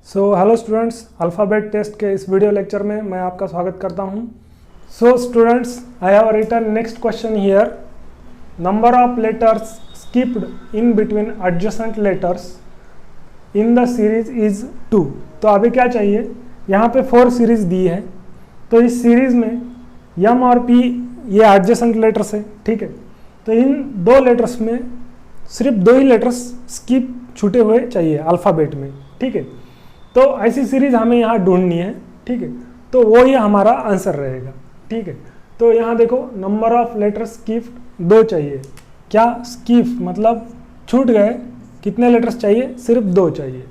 Hello students, alphabet test के इस video lecture में मैं आपका स्वागत करता हूं। So students, I have written next question here. Number of letters skipped in between adjacent letters in the series is 2। तो अभी क्या चाहिए, यहाँ पे 4 सीरीज दी है, तो इस सीरीज में यम और पी ये एडजेसेंट लेटर्स है, ठीक है। तो इन 2 लेटर्स में सिर्फ 2 ही लेटर्स स्किप छूटे हुए चाहिए अल्फ़ाबेट में, ठीक है। तो ऐसी सीरीज हमें यहाँ ढूंढनी है, ठीक है। तो वो ही हमारा आंसर रहेगा, ठीक है। तो यहाँ देखो, नंबर ऑफ लेटर्स स्किप 2 चाहिए। क्या स्किप मतलब छूट गए, कितने लेटर्स चाहिए? सिर्फ 2 चाहिए।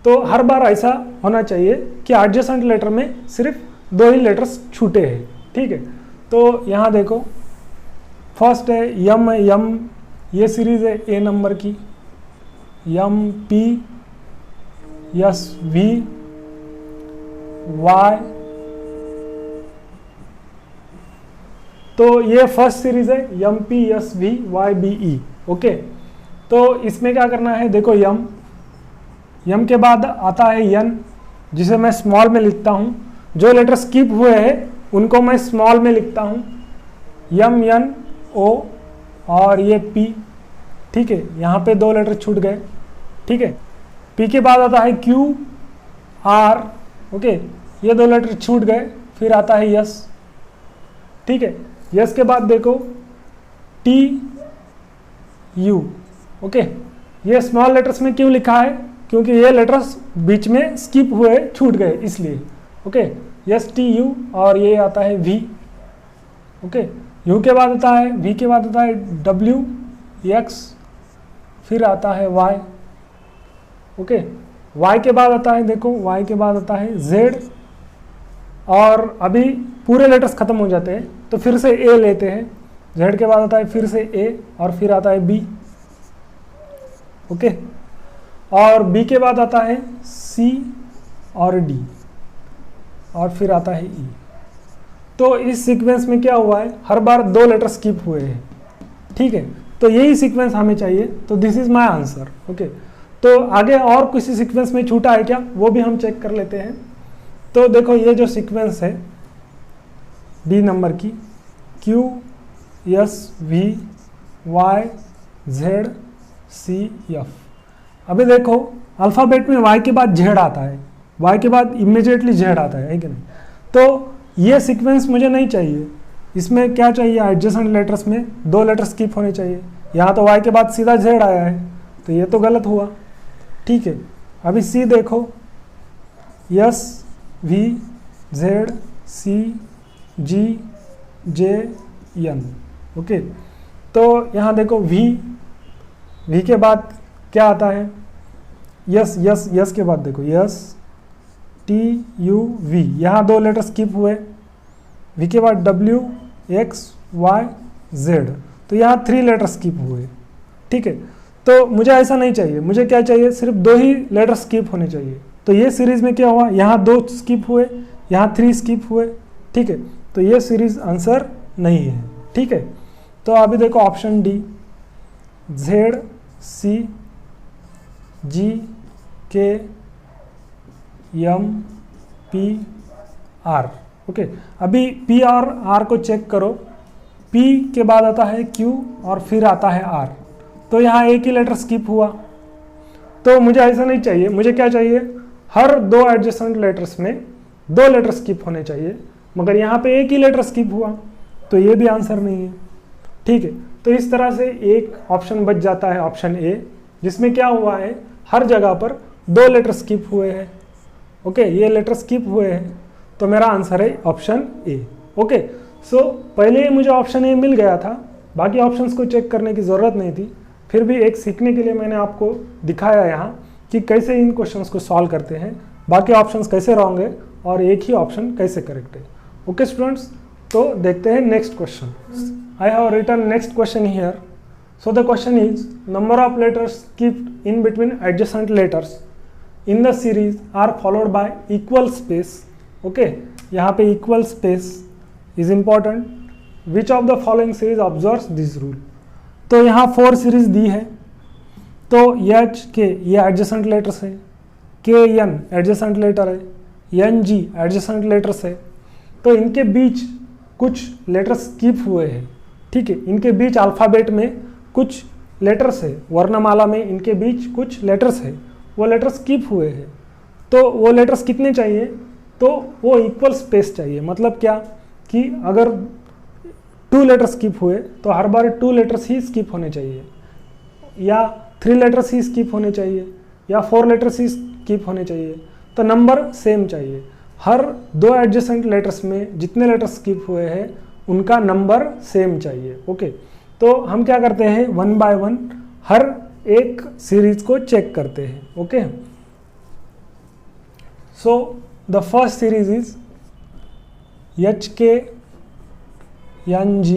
तो हर बार ऐसा होना चाहिए कि एडजेसेंट लेटर में सिर्फ 2 ही लेटर्स छूटे हैं, ठीक है। तो यहाँ देखो, फर्स्ट है यम, ये सीरीज है ए नंबर की, M P S V Y. तो ये फर्स्ट सीरीज है M P S V Y B E, okay. तो इसमें क्या करना है, देखो यम के बाद आता है यन, जिसे मैं स्मॉल में लिखता हूँ। जो लेटर स्किप हुए हैं उनको मैं स्मॉल में लिखता हूँ, यम एन ओ, और ये पी, ठीक है। यहाँ पे 2 लेटर छूट गए, ठीक है। पी के बाद आता है क्यू आर, ओके, ये 2 लेटर छूट गए। फिर आता है यस, ठीक है। यस के बाद देखो टी यू, ओके। ये स्मॉल लेटर्स में क्यों लिखा है? क्योंकि ये लेटर्स बीच में स्किप हुए, छूट गए, इसलिए, ओके। यस टी यू, और ये आता है वी, ओके। यू के बाद आता है, वी के बाद आता है डब्ल्यू एक्स, फिर आता है वाई, ओके। y के बाद आता है, देखो y के बाद आता है z, और अभी पूरे लेटर्स खत्म हो जाते हैं तो फिर से a लेते हैं। z के बाद आता है फिर से a, और फिर आता है b, ओके। और b के बाद आता है c और d, और फिर आता है e। तो इस सीक्वेंस में क्या हुआ है, हर बार 2 लेटर स्किप हुए हैं, ठीक है। तो यही सीक्वेंस हमें चाहिए, तो this is my answer, okay. तो आगे और किसी सीक्वेंस में छूटा है क्या, वो भी हम चेक कर लेते हैं। तो देखो, ये जो सीक्वेंस है डी नंबर की, Q S V Y Z C F. अभी देखो, अल्फ़ाबेट में वाई के बाद जेड आता है, वाई के बाद इमीडिएटली जेड आता है कि नहीं? तो ये सीक्वेंस मुझे नहीं चाहिए। इसमें क्या चाहिए, एडजेसेंट लेटर्स में 2 लेटर स्किप होने चाहिए। यहाँ तो वाई के बाद सीधा जेड आया है, तो ये तो गलत हुआ, ठीक है। अभी सी देखो, यस वी जेड सी जी जे एन, ओके। तो यहाँ देखो वी के बाद क्या आता है, यस यस यस के बाद देखो यस टी यू वी, यहाँ 2 लेटर स्किप हुए। वी के बाद डब्ल्यू एक्स वाई जेड, तो यहाँ 3 लेटर स्किप हुए, ठीक है। तो मुझे ऐसा नहीं चाहिए, मुझे क्या चाहिए, सिर्फ 2 ही लेटर स्किप होने चाहिए। तो ये सीरीज में क्या हुआ, यहाँ 2 स्किप हुए, यहाँ 3 स्किप हुए, ठीक है। तो ये सीरीज आंसर नहीं है, ठीक है। तो अभी देखो ऑप्शन डी, जेड सी जी के एम पी आर, ओके। अभी पी और आर को चेक करो, पी के बाद आता है क्यू और फिर आता है आर, तो यहाँ एक ही लेटर स्किप हुआ। तो मुझे ऐसा नहीं चाहिए, मुझे क्या चाहिए, हर 2 एडजेसेंट लेटर्स में 2 लेटर स्किप होने चाहिए, मगर यहाँ पे एक ही लेटर स्किप हुआ, तो ये भी आंसर नहीं है, ठीक है। तो इस तरह से एक ऑप्शन बच जाता है, ऑप्शन ए, जिसमें क्या हुआ है, हर जगह पर 2 लेटर स्किप हुए हैं, ओके। ये लेटर स्किप हुए हैं, तो मेरा आंसर है ऑप्शन ए, ओके। सो पहले ही मुझे ऑप्शन ए मिल गया था, बाकी ऑप्शंस को चेक करने की ज़रूरत नहीं थी। फिर भी एक सीखने के लिए मैंने आपको दिखाया यहाँ कि कैसे इन क्वेश्चंस को सॉल्व करते हैं, बाकी ऑप्शंस कैसे रॉन्ग है और एक ही ऑप्शन कैसे करेक्ट है, ओके स्टूडेंट्स। तो देखते हैं next question. I have written next question here. So the question is, number of letters skipped in between adjacent letters in the series are followed by equal space, okay. यहाँ पे equal space is important. Which of the following series observes this rule. तो यहाँ 4 series दी है, तो H के ये adjacent letters है, के एन एडजेसेंट लेटर है, एन जी एडजेसेंट लेटर्स है, तो इनके बीच कुछ लेटर्स स्किप हुए हैं, ठीक है। इनके बीच अल्फ़ाबेट में कुछ लेटर्स है, वर्णमाला में इनके बीच कुछ लेटर्स है, वो लेटर्स स्किप हुए हैं। तो वो लेटर्स कितने चाहिए, तो वो इक्वल स्पेस चाहिए। मतलब क्या कि अगर 2 लेटर्स स्किप हुए तो हर बार 2 लेटर्स ही स्किप होने चाहिए, या 3 लेटर्स ही स्किप होने चाहिए, या 4 लेटर्स ही स्किप होने चाहिए। तो नंबर सेम चाहिए। हर 2 एडजेसेंट लेटर्स में जितने लेटर्स स्किप हुए हैं उनका नंबर सेम चाहिए। ओके, तो हम क्या करते हैं, 1 बाय 1 हर एक सीरीज को चेक करते हैं। Okay, so the first series is HK NG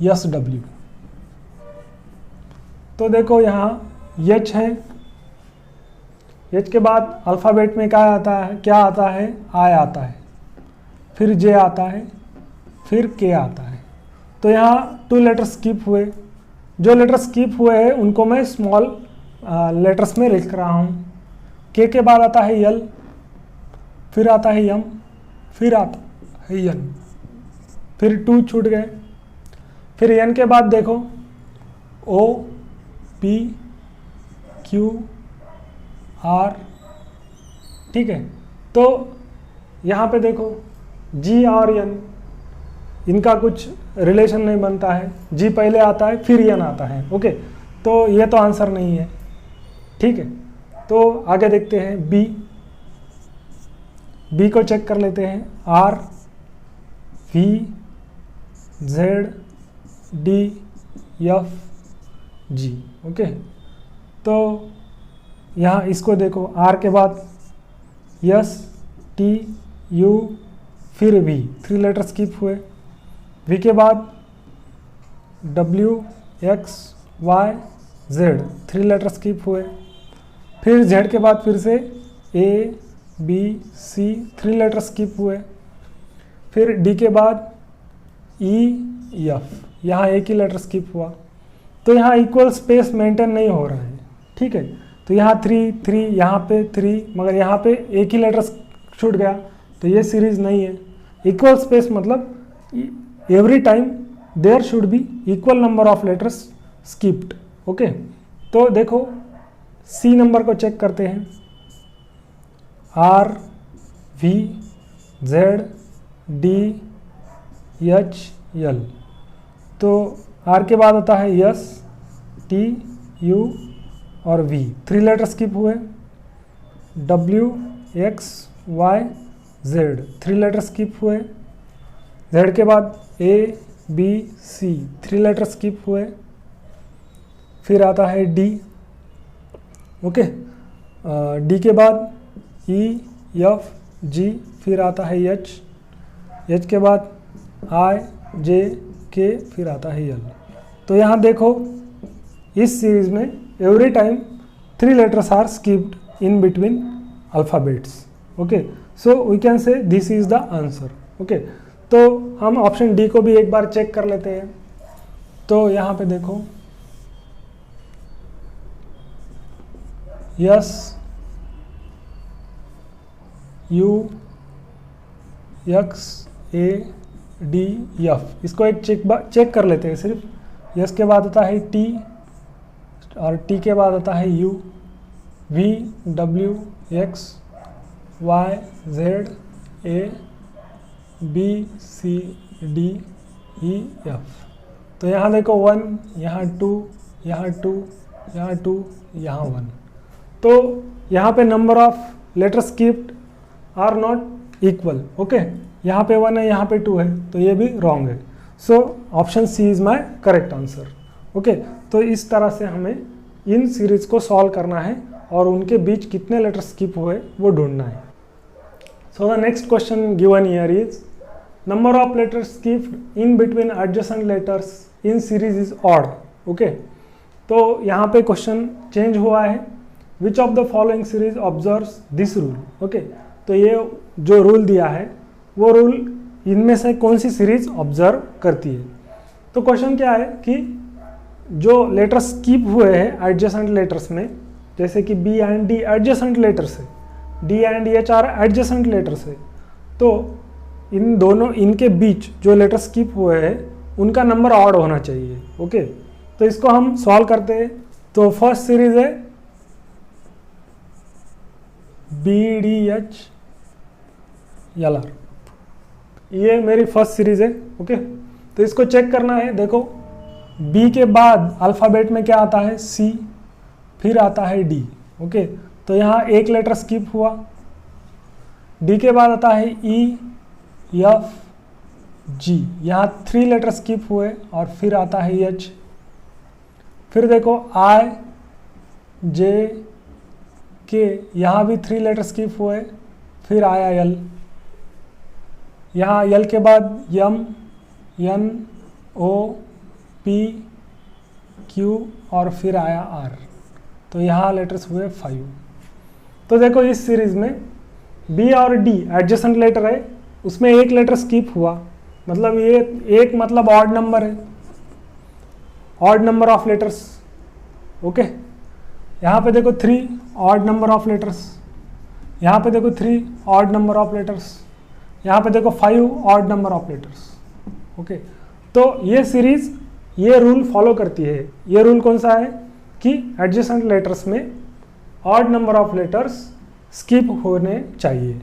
SW। तो देखो यहाँ H है, H के बाद अल्फ़ाबेट में क्या आता है, I आता है, फिर J आता है, फिर K आता है। तो यहाँ 2 लेटर स्किप हुए। जो लेटर स्किप हुए हैं उनको मैं स्मॉल लेटर्स में लिख रहा हूँ। K के बाद आता है L, फिर आता है M, फिर आता है N, फिर 2 छूट गए। फिर N के बाद देखो O P Q R, ठीक है। तो यहाँ पे देखो G और N, इनका कुछ रिलेशन नहीं बनता है। G पहले आता है फिर N आता है। ओके, तो ये तो आंसर नहीं है, ठीक है। तो आगे देखते हैं बी को चेक कर लेते हैं। R V Z D F G। Okay, तो यहाँ इसको देखो, R के बाद S T U फिर V, 3 लेटर स्किप हुए। V के बाद W X Y Z, 3 letter skip हुए। फिर Z के बाद फिर से A B C, 3 letter skip हुए। फिर D के बाद E F, यहाँ एक ही लेटर स्किप हुआ। तो यहाँ इक्वल स्पेस मेंटेन नहीं हो रहा है, ठीक है। तो यहाँ 3 3, यहाँ पे 3, मगर यहाँ पे एक ही लेटर छूट गया, तो ये सीरीज नहीं है। इक्वल स्पेस मतलब every time there should be equal number of letters skipped. Okay, तो देखो C नंबर को चेक करते हैं। R V Z D H L, तो R के बाद आता है S T U और V, 3 लेटर स्किप हुए। W X Y Z, 3 letter skip हुए। Z के बाद A B C, 3 letter skip हुए। फिर आता है D। ओके, D के बाद E F G, फिर आता है H, H के बाद I J K, फिर आता है L। तो यहाँ देखो इस सीरीज में every time 3 letters are skipped in between alphabets. Okay, so we can say this is the answer. Okay, तो हम ऑप्शन डी को भी एक बार चेक कर लेते हैं। तो यहाँ पे देखो S U X A D F, इसको एक चेक कर लेते हैं सिर्फ। S के बाद आता है T, और T के बाद आता है U, V W X Y Z A B C D E F। तो यहाँ देखो 1, यहाँ 2, यहाँ 2, यहाँ 2, यहाँ 1। तो यहाँ पे number of letter skipped are not equal. Okay, यहाँ पे 1 है, यहाँ पे 2 है, तो ये भी रॉन्ग है। So option C is my correct answer. Okay, तो इस तरह से हमें इन सीरीज को सॉल्व करना है और उनके बीच कितने लेटर स्किप हुए वो ढूंढना है। So the next question given here is number of letters skipped in between adjacent letters in series is odd. Okay, तो यहाँ पे क्वेश्चन चेंज हुआ है। विच of the following series observes this rule. Okay, तो ये जो रूल दिया है वो रूल इनमें से कौन सी सीरीज ऑब्जर्व करती है। तो क्वेश्चन क्या है कि जो लेटर्स स्किप हुए हैं एडजेसेंट लेटर्स में जैसे कि B and D adjacent letters है, D and H are adjacent letters है, तो इन दोनों इनके बीच जो लेटर स्किप हुए हैं उनका नंबर ऑड होना चाहिए। ओके, तो इसको हम सॉल्व करते हैं। तो फर्स्ट सीरीज है B D H L R, ये मेरी फर्स्ट सीरीज है। ओके, तो इसको चेक करना है। देखो बी के बाद अल्फ़ाबेट में क्या आता है, सी, फिर आता है डी। ओके, तो यहाँ एक लेटर स्किप हुआ। डी के बाद आता है ई, एफ, जी, यहाँ 3 लेटर स्किप हुए और फिर आता है एच। फिर देखो आई, जे, के, यहाँ भी 3 लेटर स्किप हुए, फिर आया एल। यहाँ एल के बाद M, N, O, P, Q और फिर आया आर, तो यहाँ लेटर्स हुए 5। तो देखो इस सीरीज में बी और डी एडजेसेंट लेटर है, उसमें एक लेटर स्किप हुआ, मतलब ये एक मतलब ऑड नंबर है, odd number of letters. Okay, यहाँ पे देखो 3 ऑड नंबर ऑफ लेटर्स, यहाँ पे देखो 3 ऑड नंबर ऑफ लेटर्स, यहाँ पे देखो 5 odd number of letters. Okay, तो ये सीरीज ये रूल फॉलो करती है। ये रूल कौन सा है कि एडजेसेंट लेटर्स में odd number of letters skip होने चाहिए।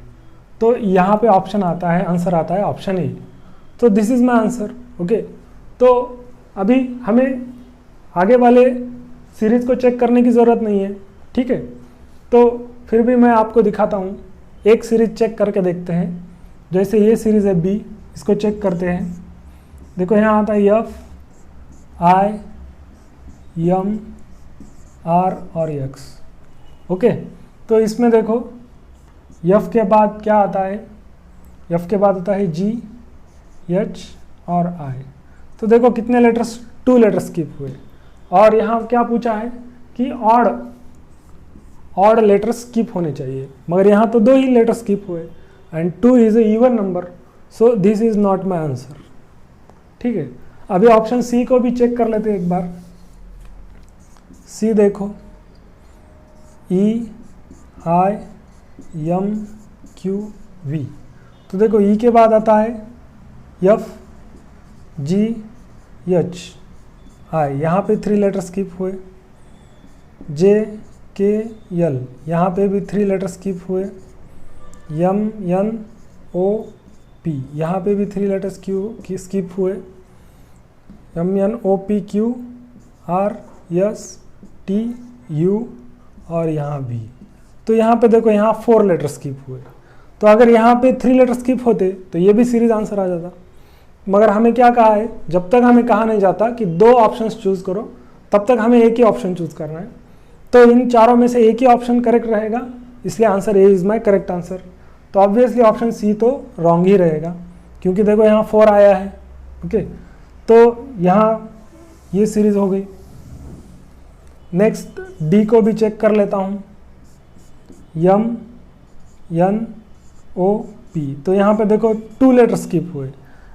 तो यहाँ पे ऑप्शन आता है, आंसर आता है ऑप्शन ए। तो this is my answer. Okay, तो अभी हमें आगे वाले सीरीज को चेक करने की ज़रूरत नहीं है, ठीक है। तो फिर भी मैं आपको दिखाता हूँ, एक सीरीज चेक करके देखते हैं। जैसे ये सीरीज है बी, इसको चेक करते हैं। देखो यहाँ आता है एफ, आई, एम, आर और एक्स। ओके, तो इसमें देखो एफ के बाद क्या आता है, एफ के बाद आता है जी, एच और आई। तो देखो कितने लेटर्स, 2 लेटर्स स्किप हुए। और यहाँ क्या पूछा है कि ऑड लेटर्स स्किप होने चाहिए, मगर यहाँ तो 2 ही लेटर स्किप हुए and 2 is a even number, so this is not my answer. ठीक है, अभी ऑप्शन सी को भी चेक कर लेते हैं एक बार। सी देखो ई, आई, एम, क्यू, वी। तो देखो ई के बाद आता है एफ, जी, एच, आई, यहाँ पे 3 लेटर स्किप हुए। जे, के, एल, यहाँ पे भी 3 लेटर स्किप हुए। एम, एन, ओ, पी, यहाँ पे भी 3 लेटर स्किप हुए। M, N, O, P, Q, R, S, T, U और यहाँ भी। तो यहाँ पे देखो यहाँ 4 लेटर स्किप हुए। तो अगर यहाँ पे 3 लेटर स्किप होते तो ये भी सीरीज आंसर आ जाता, मगर हमें क्या कहा है, जब तक हमें कहा नहीं जाता कि 2 ऑप्शंस चूज करो तब तक हमें एक ही ऑप्शन चूज करना है। तो इन चारों में से एक ही ऑप्शन करेक्ट रहेगा, इसलिए answer A is my correct answer. तो ऑब्वियसली ऑप्शन सी तो रॉन्ग ही रहेगा, क्योंकि देखो यहाँ 4 आया है। ओके, तो यहाँ ये सीरीज हो गई। नेक्स्ट डी को भी चेक कर लेता हूँ, एम, एन, ओ, पी। तो यहाँ पे देखो 2 लेटर स्किप हुए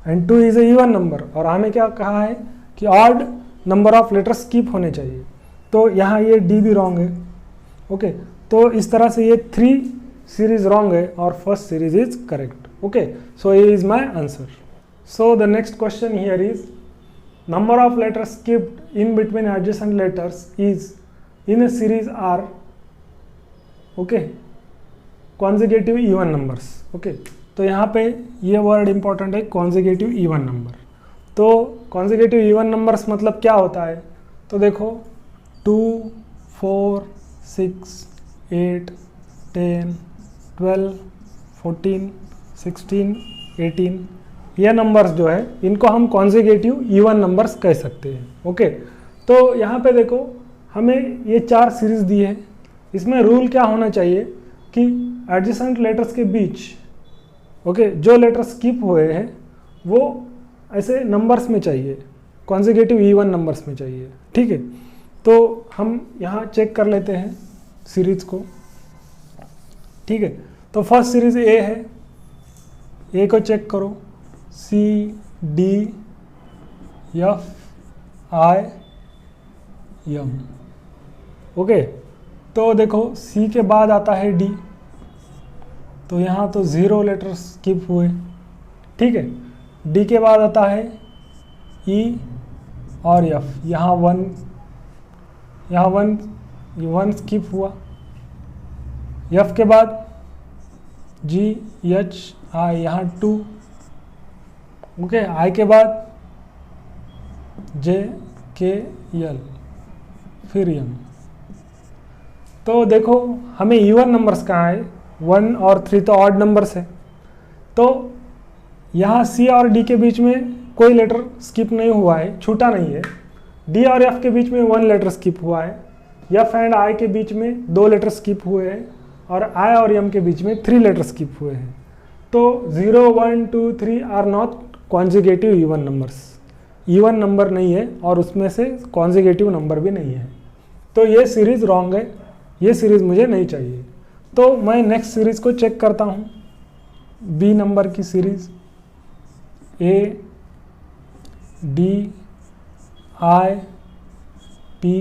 and 2 is a even number, और हमें क्या कहा है कि odd number of letter skip होने चाहिए। तो यहाँ ये डी भी रॉन्ग है। ओके, तो इस तरह से ये 3 सीरीज रॉन्ग है और first series is correct. Okay, so A is my answer. So the next question here is number of letters skipped in between adjacent letters is in a series are okay consecutive even numbers। okay, तो यहाँ पे ये word important है, consecutive even number। तो consecutive even numbers मतलब क्या होता है, तो देखो 2, 4, 6, 8, 10, 12, 14, 16, 18, ये नंबर्स जो है इनको हम कॉन्जिगेटिव इवन नंबर्स कह सकते हैं। ओके, तो यहाँ पे देखो हमें ये 4 सीरीज दी है। इसमें रूल क्या होना चाहिए कि एडजेसेंट लेटर्स के बीच ओके जो लेटर्स स्किप हुए हैं वो ऐसे नंबर्स में चाहिए, कॉन्जिगेटिव इवन नंबर्स में चाहिए। ठीक है, तो हम यहाँ चेक कर लेते हैं सीरीज को। ठीक है, तो फर्स्ट सीरीज ए है, ए को चेक करो, सी, डी, एफ, आई, एम। ओके, तो देखो C के बाद आता है D, तो यहाँ तो 0 लेटर स्किप हुए, ठीक है। D के बाद आता है E और F, यहाँ 1 स्किप हुआ। F के बाद G H I, यहाँ 2, ओके। I के बाद J K L, फिर M। तो देखो हमें इवन नंबर्स कहाँ है, 1 और 3 तो ऑड नंबर्स है, तो यहाँ C और D के बीच में कोई लेटर स्किप नहीं हुआ है, छूटा नहीं है। D और F के बीच में 1 लेटर स्किप हुआ है। F एंड I के बीच में 2 लेटर स्किप हुए हैं, और I और M के बीच में 3 लेटर स्किप हुए हैं। तो 0, 1, 2, 3 are not conjugative even numbers, even number नहीं है, और उसमें से कॉन्जुगेटिव नंबर भी नहीं है। तो ये सीरीज़ रॉन्ग है, ये सीरीज़ मुझे नहीं चाहिए। तो मैं नेक्स्ट सीरीज़ को चेक करता हूँ, बी नंबर की series, A D I P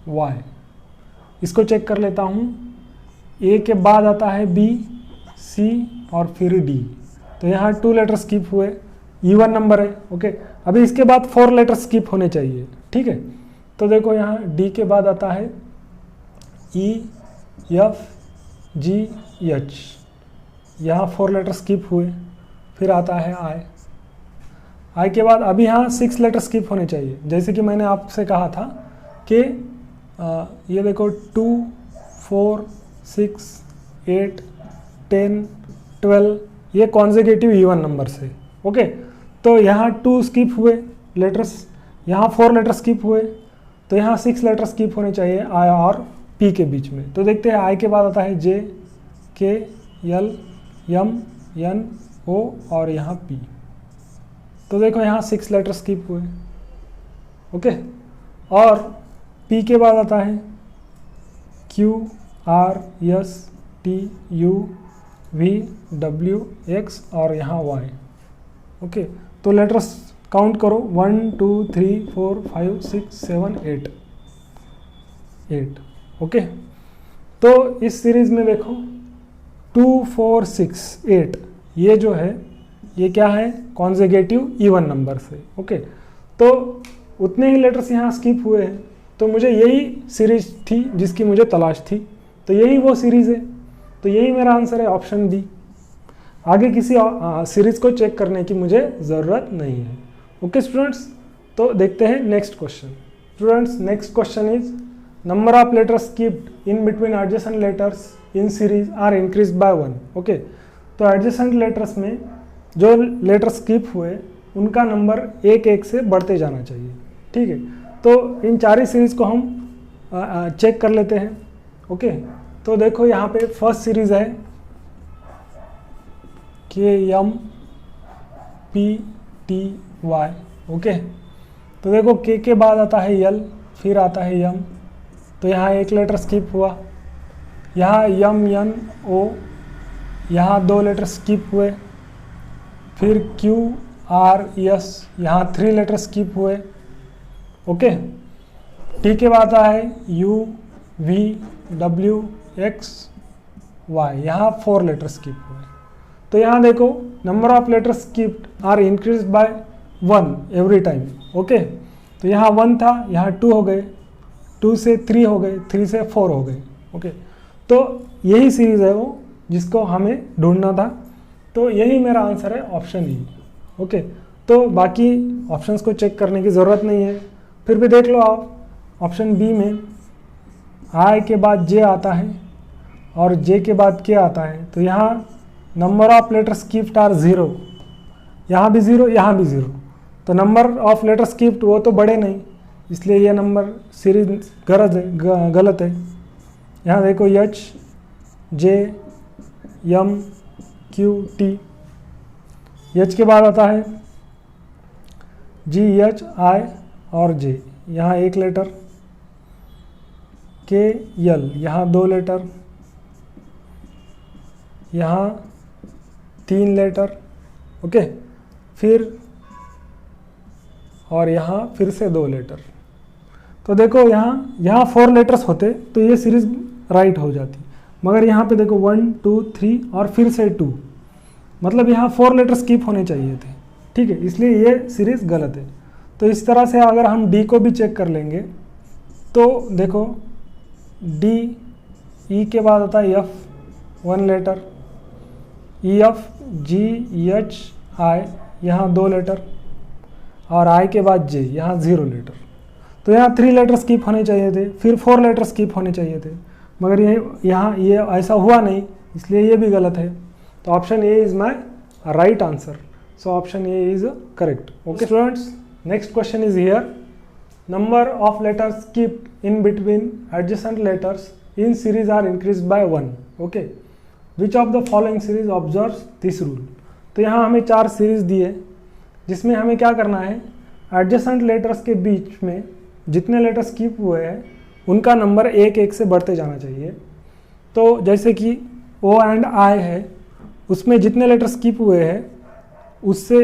Y, इसको चेक कर लेता हूँ। A के बाद आता है B, C और फिर D, तो यहाँ 2 लेटर स्किप हुए, इवन नंबर है, ओके। अभी इसके बाद 4 लेटर स्किप होने चाहिए, ठीक है। तो देखो यहाँ D के बाद आता है E F G H, यहाँ 4 लेटर स्किप हुए, फिर आता है I के बाद अभी यहाँ 6 लेटर स्किप होने चाहिए, जैसे कि मैंने आपसे कहा था कि ये देखो 2, 4, 6, 8, 10, 12, ये कॉन्जुगेटिव इवन नंबर्स है, ओके। तो यहाँ 2 स्किप हुए लेटर्स, यहाँ 4 लेटर स्किप हुए, तो यहाँ 6 लेटर स्किप होने चाहिए I और P के बीच में। तो देखते हैं I के बाद आता है J K L M N O और यहाँ P, तो देखो यहाँ 6 लेटर स्किप हुए, ओके। और P के बाद आता है Q R S T U V W X और यहाँ Y, ओके। तो लेटर्स काउंट करो, 1 2 3 4 5 6 7 8, ओके। तो इस सीरीज में देखो 2 4 6 8, ये जो है ये क्या है, कॉन्जुगेटिव इवन नंबर से, ओके। तो उतने ही लेटर्स यहाँ स्किप हुए हैं, तो मुझे यही सीरीज थी जिसकी मुझे तलाश थी, तो यही वो सीरीज़ है, तो यही मेरा आंसर है, ऑप्शन बी। आगे किसी सीरीज़ को चेक करने की मुझे ज़रूरत नहीं है, ओके स्टूडेंट्स। तो देखते हैं next question. Students next question is number of letters skipped in between adjacent letters in series are increase by 1, okay. तो एडजेसेंट लेटर्स में जो लेटर स्किप हुए उनका नंबर एक एक से बढ़ते जाना चाहिए, ठीक है। तो इन 4 सीरीज़ को हम चेक कर लेते हैं, ओके। तो देखो यहाँ पे फर्स्ट सीरीज़ है KM PTY, ओके। तो देखो K के बाद आता है L, फिर आता है M, तो यहाँ एक लेटर स्किप हुआ, यहाँ M N O, यहाँ 2 लेटर स्किप हुए, फिर Q R S, यहाँ 3 लेटर स्किप हुए, ओके। T के बाद आता है U V W X Y, यहाँ 4 लेटर स्किप हुए। तो यहाँ देखो number of letter skipped are increase by 1 every time, okay. तो यहाँ 1 था, यहाँ 2 हो गए, 2 से 3 हो गए, 3 से 4 हो गए, ओके। तो यही सीरीज़ है वो जिसको हमें ढूंढना था, तो यही मेरा आंसर है, ऑप्शन ई, ओके। तो बाकी ऑप्शंस को चेक करने की ज़रूरत नहीं है, फिर भी देख लो आप, ऑप्शन बी में आई के बाद जे आता है और जे के बाद के आता है, तो यहाँ number of letter skipped are 0, यहाँ भी 0, यहाँ भी 0, तो नंबर ऑफ लेटर स्किप्ड वो तो बढ़े नहीं, इसलिए ये नंबर सीरीज गलत है। यहाँ देखो H J M Q T, H के बाद आता है G H I और J, यहाँ एक लेटर, K L, यहाँ 2 लेटर, यहाँ 3 लेटर, ओके। फिर और यहाँ फिर से 2 लेटर, तो देखो यहाँ 4 लेटर्स होते तो ये सीरीज राइट हो जाती, मगर यहाँ पे देखो 1 2 3 और फिर से 2, मतलब यहाँ 4 लेटर स्किप होने चाहिए थे, ठीक है, इसलिए ये सीरीज गलत है। तो इस तरह से अगर हम डी को भी चेक कर लेंगे तो देखो डी, ई के बाद आता है F 1 letter, E F G H I यहाँ 2 लेटर, और आई के बाद जे यहाँ 0 लेटर। तो यहाँ 3 लेटर स्किप होने चाहिए थे, फिर 4 लेटर स्किप होने चाहिए थे, मगर ये ऐसा हुआ नहीं, इसलिए ये भी गलत है। तो option A is my right answer. So option A is correct. Okay students, next question is here, number of letters skip in between adjacent letters in series are increase by 1। Okay, which of the following series observes this rule. तो यहाँ हमें 4 series दी है, जिसमें हमें क्या करना है, adjacent letters के बीच में जितने लेटर स्किप हुए हैं उनका नंबर 1-1 से बढ़ते जाना चाहिए। तो जैसे कि ओ एंड आई है, उसमें जितने लेटर स्किप हुए हैं उससे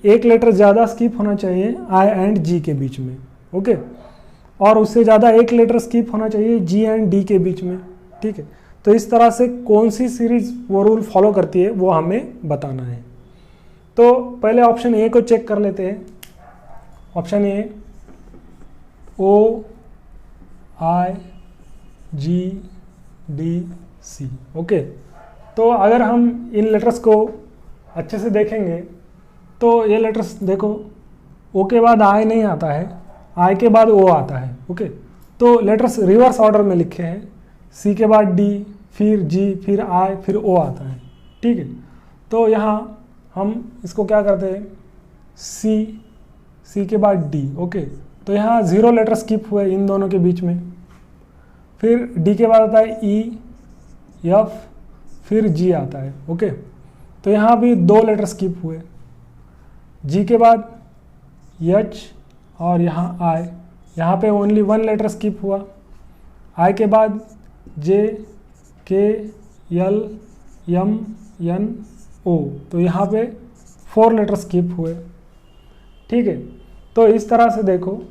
1 लेटर ज़्यादा स्किप होना चाहिए आई एंड जी के बीच में। ओके, और उससे ज़्यादा 1 लेटर स्किप होना चाहिए जी एंड डी के बीच में, ठीक है। तो इस तरह से कौन सी सीरीज वो रूल फॉलो करती है वो हमें बताना है। तो पहले ऑप्शन ए को चेक कर लेते हैं। Option A, O I G D C. Okay, तो अगर हम इन लेटर्स को अच्छे से देखेंगे तो ये लेटर्स देखो, ओ के बाद आई नहीं आता है, आई के बाद ओ आता है। ओके, तो लेटर्स रिवर्स ऑर्डर में लिखे हैं, सी के बाद डी, फिर जी, फिर आई, फिर ओ आता है, ठीक है। तो यहाँ हम इसको क्या करते हैं, सी के बाद डी। ओके, तो यहाँ 0 लेटर स्किप हुए इन दोनों के बीच में। फिर डी के बाद आता है ई, एफ, फिर जी आता है। ओके, तो यहाँ भी 2 लेटर स्किप हुए। जी के बाद एच और यहाँ आई, यहाँ पे ओनली 1 लेटर स्किप हुआ। आई के बाद जे, के, एल, एम, एन, ओ, तो यहाँ पे 4 लेटर स्किप हुए, ठीक है। तो इस तरह से देखो,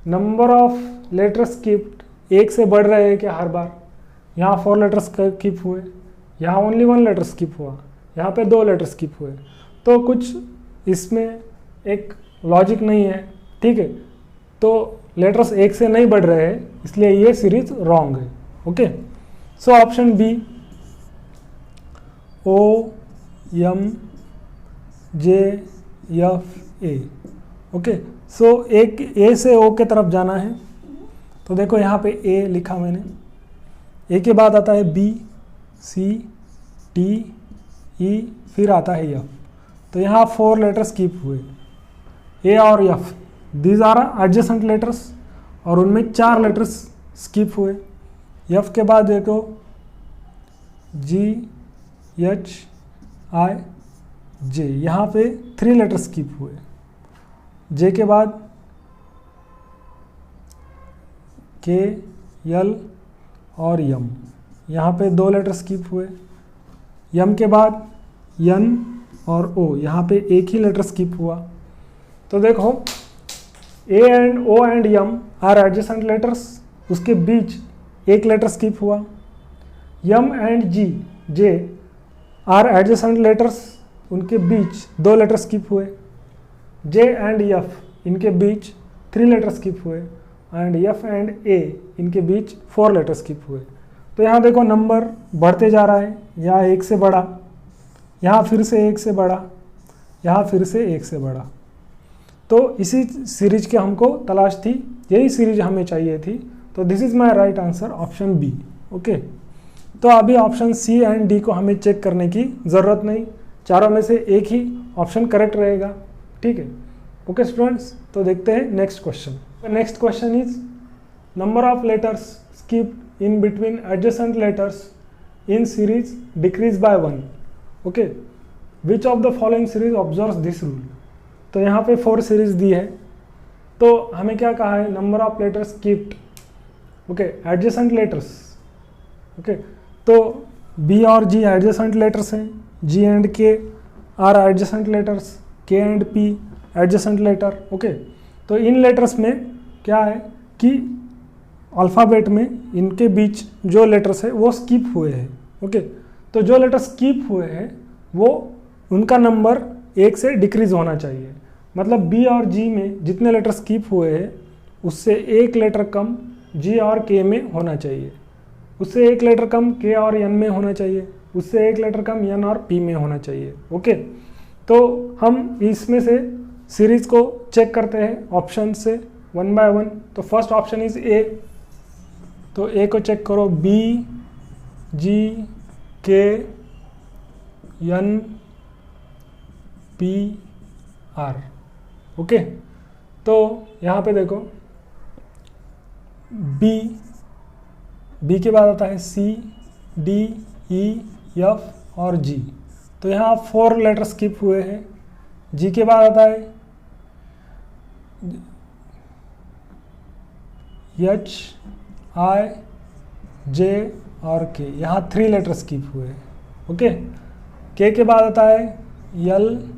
नंबर ऑफ लेटर स्किप्ड 1 से बढ़ रहे हैं क्या हर बार। यहाँ 4 लेटर स्किप हुए, यहाँ ओनली 1 लेटर स्किप हुआ, यहाँ पे 2 लेटर स्किप हुए। तो कुछ इसमें एक लॉजिक नहीं है, ठीक है। तो लेटर्स 1 से नहीं बढ़ रहे हैं, इसलिए ये सीरीज रॉन्ग है। Okay, so option B, O M J F A. Okay, so एक ए से ओ के तरफ जाना है। तो देखो यहाँ पे ए लिखा मैंने, ए के बाद आता है बी, सी, टी, ई, फिर आता है एफ। तो यहाँ 4 लेटर स्किप हुए, ए और F, these are adjacent letters, और उनमें 4 लेटर्स स्किप हुए। एफ के बाद देखो जी, एच, आई, जे, यहाँ पे 3 लेटर स्किप हुए। जे के बाद के, यल और यम, यहाँ पे 2 लेटर स्किप हुए। यम के बाद यन और ओ, यहाँ पे 1 ही लेटर स्किप हुआ। तो देखो A and O and M are adjacent letters, उसके बीच 1 लेटर स्किप हुआ। M and G, J are adjacent letters, उनके बीच 2 लेटर स्किप हुए। जे एंड एफ, इनके बीच 3 लेटर स्किप हुए, एंड एफ एंड ए, इनके बीच 4 लेटर स्किप हुए। तो यहाँ देखो नंबर बढ़ते जा रहा है, यहाँ 1 से बढ़ा, यहाँ फिर से 1 से बढ़ा, यहाँ फिर से 1 से बढ़ा। तो इसी सीरीज की हमको तलाश थी, यही सीरीज हमें चाहिए थी। तो this is my right answer, option B. Okay, तो अभी ऑप्शन सी एंड डी को हमें चेक करने की ज़रूरत नहीं, चारों में से एक ही ऑप्शन करेक्ट रहेगा, ठीक है। ओके स्टूडेंट्स, तो देखते हैं next question. Next question is, number of letters skip in between adjacent letters in series decrease by 1। Okay, which of the following series observes this rule. तो यहाँ पे 4 सीरीज दी है, तो हमें क्या कहा है, number of letters skipped, okay, adjacent letters. Okay, तो बी और जी एडजेसेंट लेटर्स हैं, G and K are adjacent letters, K and P adjacent letter. Okay, तो इन लेटर्स में क्या है, कि अल्फ़ाबेट में इनके बीच जो लेटर्स है वो स्किप हुए हैं। ओके, तो जो लेटर स्किप हुए हैं वो उनका नंबर 1 से डिक्रीज होना चाहिए। मतलब बी और जी में जितने लेटर स्किप हुए हैं उससे एक लेटर कम जी और के में होना चाहिए, उससे एक लेटर कम के और एन में होना चाहिए, उससे एक लेटर कम एन और पी में होना चाहिए। ओके, तो हम इसमें से सीरीज को चेक करते हैं ऑप्शन से वन बाय वन। तो फर्स्ट ऑप्शन इज ए, तो ए को चेक करो, बी जी के एन पी आर। ओके, तो यहाँ पे देखो बी के बाद आता है सी डी ई एफ और जी, तो यहाँ 4 लेटर स्किप हुए हैं। जी के बाद आता है एच आई जे और के, यहाँ 3 लेटर स्किप हुए हैं। ओके, के बाद आता है एल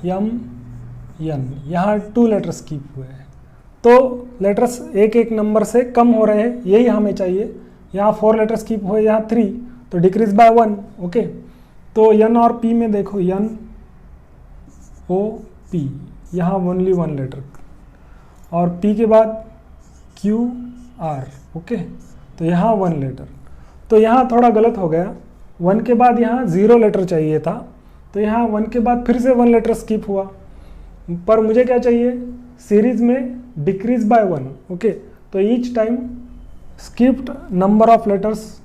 एम एन, यहाँ 2 लेटर स्किप हुए हैं। तो लेटर्स एक एक नंबर से कम हो रहे हैं, यही हमें चाहिए। यहाँ 4 लेटर स्किप हुए, यहाँ 3, तो डिक्रीज बाय 1। ओके, तो एन और पी में देखो एन ओ पी, यहाँ ओनली 1 लेटर, और पी के बाद क्यू आर। ओके, तो यहाँ 1 लेटर। तो यहाँ थोड़ा गलत हो गया, 1 के बाद यहाँ 0 लेटर चाहिए था, तो यहाँ 1 के बाद फिर से 1 लेटर स्किप हुआ। पर मुझे क्या चाहिए, सीरीज में डिक्रीज बाय 1। ओके, तो each time skipped number of letters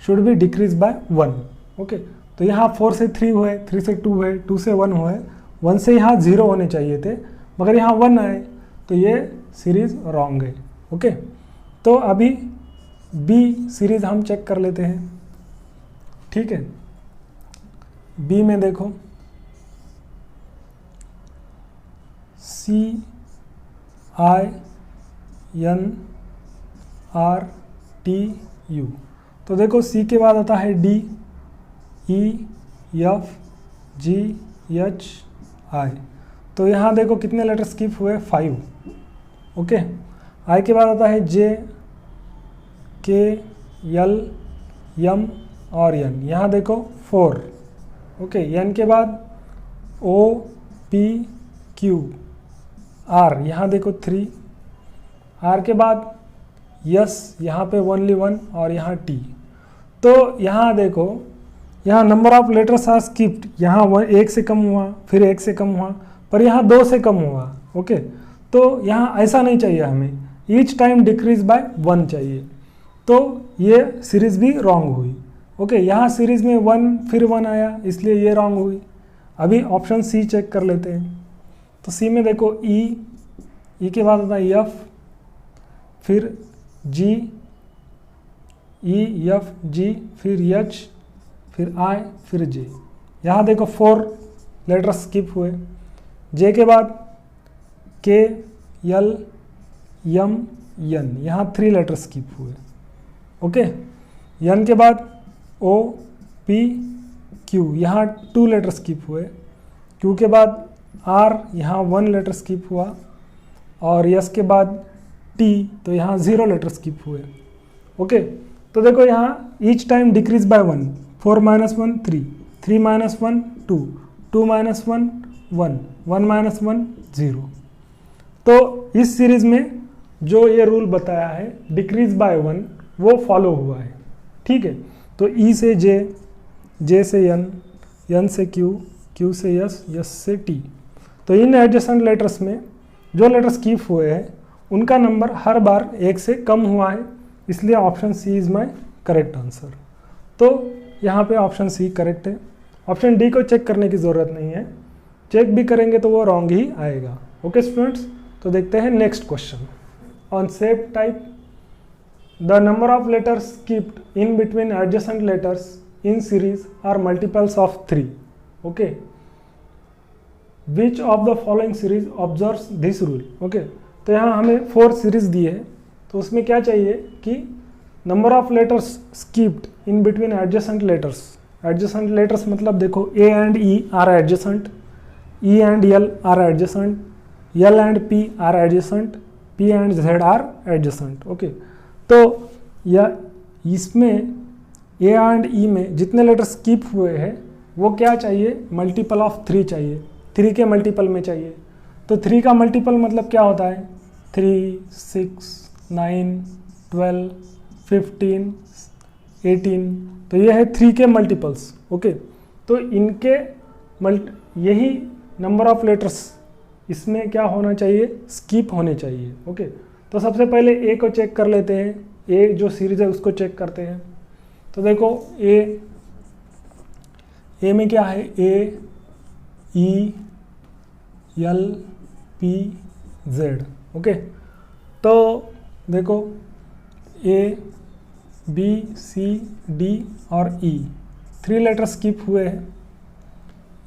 should be decrease by 1। Okay, तो यहाँ 4 से 3 हुए, 3 से 2 हुए, 2 से 1 हुए, 1 से यहाँ 0 होने चाहिए थे, मगर यहाँ 1 आए, तो ये सीरीज रॉन्ग है। ओके, तो अभी बी सीरीज हम चेक कर लेते हैं। ठीक है, बी में देखो C I N R T U, तो देखो सी के बाद आता है D E F G H I, तो यहाँ देखो कितने लेटर स्किप हुए, 5। ओके, आई के बाद आता है जे के एल एम और एन, यहाँ देखो 4। ओके, एन के बाद ओ पी क्यू आर, यहाँ देखो 3। आर के बाद यस, यहाँ पे ओनली 1 और यहाँ टी। तो यहाँ देखो, यहाँ number of letters are skipped, यहाँ 1 से कम हुआ, फिर 1 से कम हुआ, पर यहाँ 2 से कम हुआ। ओके, तो यहाँ ऐसा नहीं चाहिए हमें, ईच टाइम डिक्रीज बाय 1 चाहिए, तो ये सीरीज भी रॉन्ग हुई। ओके, यहाँ सीरीज में 1 फिर 1 आया, इसलिए ये रॉन्ग हुई। अभी ऑप्शन सी चेक कर लेते हैं। तो सी में देखो ई के बाद आता है एफ, फिर जी ई एफ जी, फिर एच, फिर आई, फिर जे, यहाँ देखो 4 लेटर स्किप हुए। जे के बाद के एल एम एन, यहाँ 3 लेटर स्किप हुए। ओके, एन के बाद ओ पी क्यू, यहाँ 2 लेटर स्किप हुए। क्यू के बाद आर, यहाँ 1 लेटर स्किप हुआ, और यस के बाद टी, तो यहाँ 0 लेटर स्किप हुए। ओके, तो देखो यहाँ ईच टाइम डिक्रीज बाय 1, 4 - 1 3, 3 - 1 2, 2 - 1 1, 1 - 1 0। तो इस सीरीज में जो ये रूल बताया है डिक्रीज बाय 1, वो फॉलो हुआ है। ठीक है, तो ई से जे, जे से एन, एन से क्यू, क्यू से यस, यस से टी। तो इन एडजेसेंट लेटर्स में जो लेटर स्किप हुए हैं उनका नंबर हर बार 1 से कम हुआ है, इसलिए option C is my correct answer. तो यहाँ पे ऑप्शन सी करेक्ट है। ऑप्शन डी को चेक करने की ज़रूरत नहीं है, चेक भी करेंगे तो वो रॉन्ग ही आएगा। ओके स्टूडेंट्स, तो देखते हैं next question. On shape type, the number of letters skipped in between adjacent letters in series are multiples of 3। Okay, which of the following series observes this rule. Okay, तो यहाँ हमें 4 series दी है, तो उसमें क्या चाहिए कि number of letters skipped in between adjacent letters. Adjacent letters मतलब देखो A and E are adjacent, E and L are adjacent, L and P are adjacent, P and Z are adjacent. Okay, तो या इसमें A and E में जितने letter skip हुए हैं वो क्या चाहिए, मल्टीपल ऑफ 3 चाहिए, 3 के मल्टीपल में चाहिए। तो 3 का मल्टीपल मतलब क्या होता है, 3, 6, 9, 12, 15, 18, तो ये है 3 के मल्टीपल्स। ओके, तो इनके यही नंबर ऑफ लेटर्स इसमें क्या होना चाहिए, स्किप होने चाहिए। ओके, तो सबसे पहले ए को चेक कर लेते हैं, ए जो सीरीज है उसको चेक करते हैं। तो देखो ए में क्या है, ए, ई, एल, पी, जेड। ओके, तो देखो ए, बी, सी, डी और ई, 3 लेटर स्किप हुए हैं।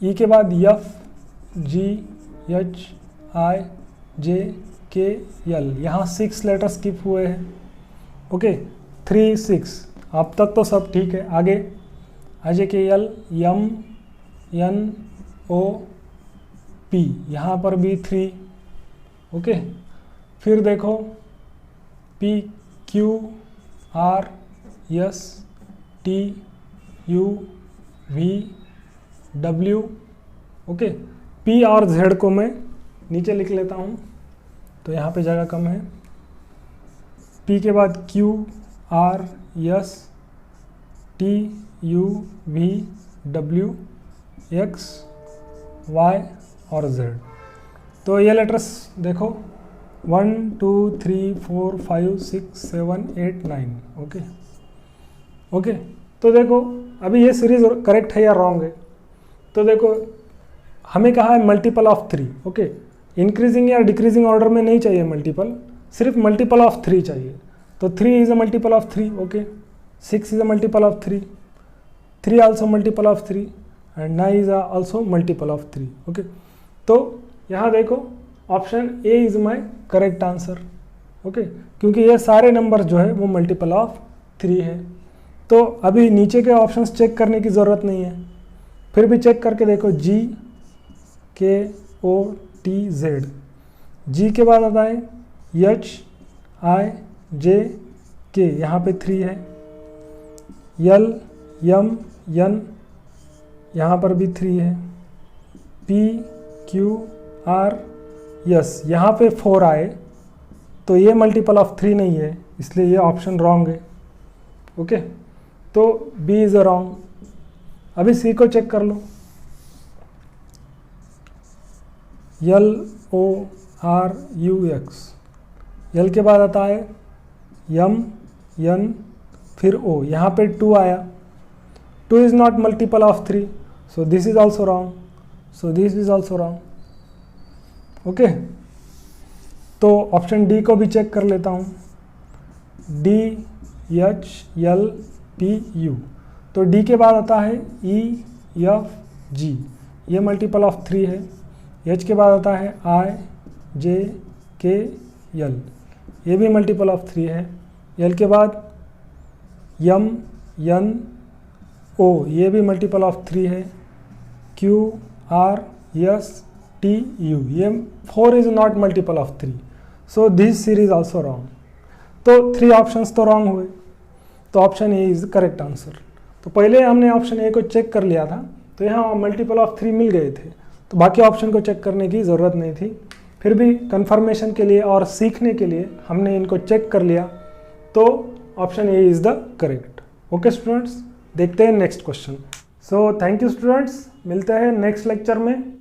ई के बाद एफ, जी, एच, आई, जे, के, एल, यहाँ 6 लेटर स्किप हुए हैं। ओके, 3, 6, अब तक तो सब ठीक है। आगे J K L, M, N, O, P, यहाँ पर भी 3। ओके, फिर देखो P, Q, R, S, T, U, V, W. Okay, P और जेड को मैं नीचे लिख लेता हूँ, तो यहाँ पे जगह कम है। पी के बाद Q, R, S, T, U, V, W, X, Y और जेड। तो ये लेटर्स देखो 1, 2, 3, 4, 5, 6, 7, 8, 9। ओके, तो देखो अभी ये सीरीज करेक्ट है या रॉन्ग है। तो देखो हमें कहा है मल्टीपल ऑफ 3। ओके, इंक्रीजिंग या डिक्रीजिंग ऑर्डर में नहीं चाहिए मल्टीपल, सिर्फ मल्टीपल ऑफ 3 चाहिए। तो 3 is a multiple of 3। Okay, 6 is a multiple of 3, 3 also multiple of 3 and 9 is also multiple of 3। Okay, तो यहाँ देखो option A is my correct answer. Okay, क्योंकि ये सारे नंबर जो है वो मल्टीपल ऑफ 3 है। तो अभी नीचे के ऑप्शंस चेक करने की ज़रूरत नहीं है, फिर भी चेक करके देखो जी, के, ओ, टी, जेड। जी के बाद आता है एच, आई, जे, के, यहाँ पे 3 है। एल, एम, एन, यहाँ पर भी 3 है। पी, क्यू, आर, यस, यहाँ पे 4 आए, तो ये मल्टीपल ऑफ 3 नहीं है, इसलिए ये ऑप्शन रॉन्ग है। ओके, तो बी इज़ अ रॉन्ग। अभी सी को चेक कर लो, L, O, R, U, X. L के बाद आता है एम, एन, फिर ओ, यहाँ पे 2 आया। 2 is not multiple of 3, so this is also wrong, so this is also wrong. Okay, तो ऑप्शन डी को भी चेक कर लेता हूँ, D, H, L, P, you. तो डी के बाद आता है ई, एफ, जी, ये मल्टीपल ऑफ 3 है। एच के बाद आता है आई, जे, के, एल, ये भी मल्टीपल ऑफ 3 है। एल के बाद एम, एन, ओ, ये भी मल्टीपल ऑफ 3 है। Q, R, S, T, U, ये 4 is not multiple of 3, so this series also wrong. तो 3 ऑप्शंस तो रॉन्ग हुए, तो option A is correct answer. तो पहले हमने ऑप्शन ए को चेक कर लिया था, तो यहाँ मल्टीपल ऑफ 3 मिल गए थे, तो बाकी ऑप्शन को चेक करने की ज़रूरत नहीं थी। फिर भी कंफर्मेशन के लिए और सीखने के लिए हमने इनको चेक कर लिया, तो option A is the correct. Okay students, देखते हैं next question. So thank you students, मिलते हैं नेक्स्ट लेक्चर में।